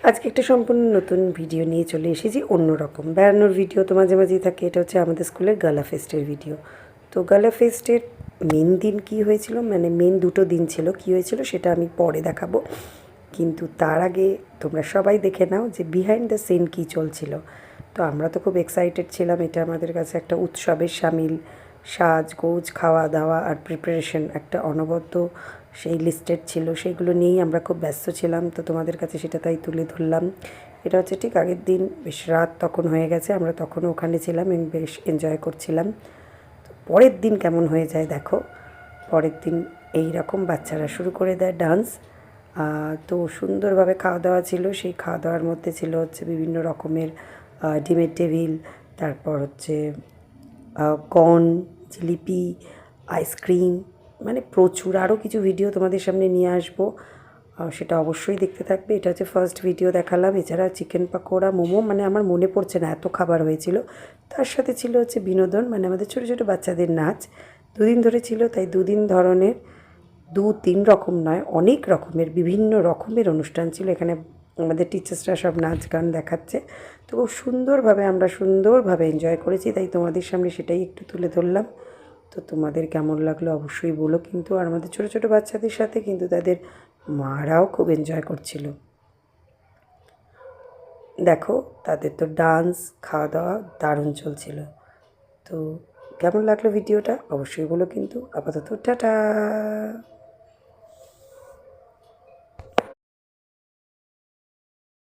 আজকে একটা সম্পূর্ণ নতুন ভিডিও নিয়ে চলে এসেছি, অন্যরকম বেড়ানোর ভিডিও তো মাঝে মাঝেই থাকে। এটা হচ্ছে আমাদের স্কুলের গালা ফেস্টের ভিডিও। তো গালা ফেস্টের মেন দিন কী হয়েছিল, মানে মেন দুটো দিন ছিল, কী হয়েছিল সেটা আমি পরে দেখাবো। কিন্তু তার আগে তোমরা সবাই দেখে নাও যে বিহাইন্ড দ্য সিন কী চলছিল। তো আমরা তো খুব এক্সাইটেড ছিলাম, এটা আমাদের কাছে একটা উৎসবের সামিল। সাজগোজ, খাওয়া দাওয়া আর প্রিপারেশন একটা অনবদ্য সেই লিস্টেড ছিল, সেইগুলো নিয়েই আমরা খুব ব্যস্ত ছিলাম। তো তোমাদের কাছে সেটা তাই তুলে ধরলাম। এটা হচ্ছে ঠিক আগের দিন, বেশ রাত তখন হয়ে গেছে, আমরা তখনও ওখানে ছিলাম এবং বেশ এনজয় করছিলাম। তো পরের দিন কেমন হয়ে যায় দেখো। পরের দিন এই রকম বাচ্চারা শুরু করে দেয় ডান্স। তো সুন্দরভাবে খাওয়া দাওয়া ছিল, সেই খাওয়া দাওয়ার মধ্যে ছিল হচ্ছে বিভিন্ন রকমের ডিমের টেবিল, তারপর হচ্ছে কর্ন, জিলিপি, আইসক্রিম, মানে প্রচুর। আরও কিছু ভিডিও তোমাদের সামনে নিয়ে আসবো, সেটা অবশ্যই দেখতে থাকবে। এটা হচ্ছে ফার্স্ট ভিডিও দেখালাম। এছাড়া চিকেন পাকোড়া, মোমো, মানে আমার মনে পড়ছে না এত খাবার হয়েছিল। তার সাথে ছিল হচ্ছে বিনোদন, মানে আমাদের ছোটো ছোটো বাচ্চাদের নাচ। দুদিন ধরে ছিল, তাই দুদিন ধরনের দু তিন রকম নয়, অনেক রকমের বিভিন্ন রকমের অনুষ্ঠান ছিল এখানে। আমাদের টিচার্সরা সব নাচ গান দেখাচ্ছে। তো খুব সুন্দরভাবে আমরা সুন্দরভাবে এনজয় করেছি, তাই তোমাদের সামনে সেটাই একটু তুলে ধরলাম। তো তোমাদের কেমন লাগলো অবশ্যই বলো কিন্তু। আর আমাদের ছোটো ছোটো বাচ্চাদের সাথে কিন্তু তাদের মারাও খুব এনজয় করছিল। দেখো তাদের তো ডান্স, খাওয়া দাওয়া দারুণ চলছিল। তো কেমন লাগলো ভিডিওটা অবশ্যই বলো কিন্তু। আপাতত টাটা।